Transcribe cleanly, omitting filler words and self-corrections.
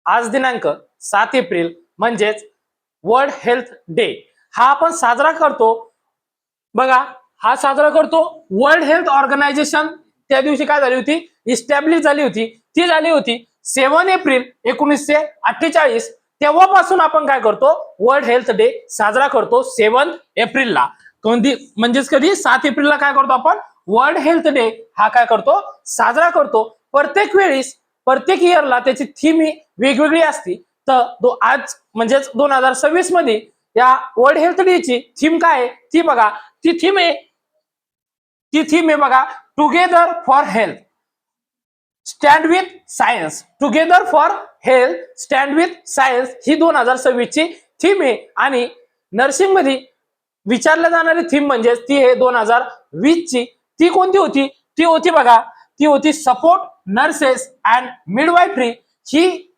आज दिनांक 7 एप्रिल म्हणजेच वर्ल्ड हेल्थ डे हा आपण साजरा करतो बघा। हा साजरा करतो वर्ल्ड हेल्थ ऑर्गनायझेशन त्या दिवशी काय झाली होती, इस्टॅब्लिश झाली होती, ती झाली होती 7 एप्रिल 1948। तेव्हापासून आपण काय करतो, वर्ल्ड हेल्थ डे साजरा करतो 7 एप्रिलला। म्हणजेच कधी 7 एप्रिलला काय करतो आपण, वर्ल्ड हेल्थ डे हा काय करतो, साजरा करतो। प्रत्येक वेळेस प्रत्येक इयरला त्याची थीम ही वेगवेगळी असते। तर आज म्हणजेच 2026 मध्ये या वर्ल्ड हेल्थ डे ची थीम काय आहे ती बघा। ती थीम आहे बघा, together for health stand with science. Together for health stand with science ही 2026 ची थीम आहे। आणि नर्सिंग मध्ये विचारल्या जाणारी थीम म्हणजे ती आहे 2020 ची। ती कोणती होती, ती होती बघा, ती होती support nurses and midwifery. He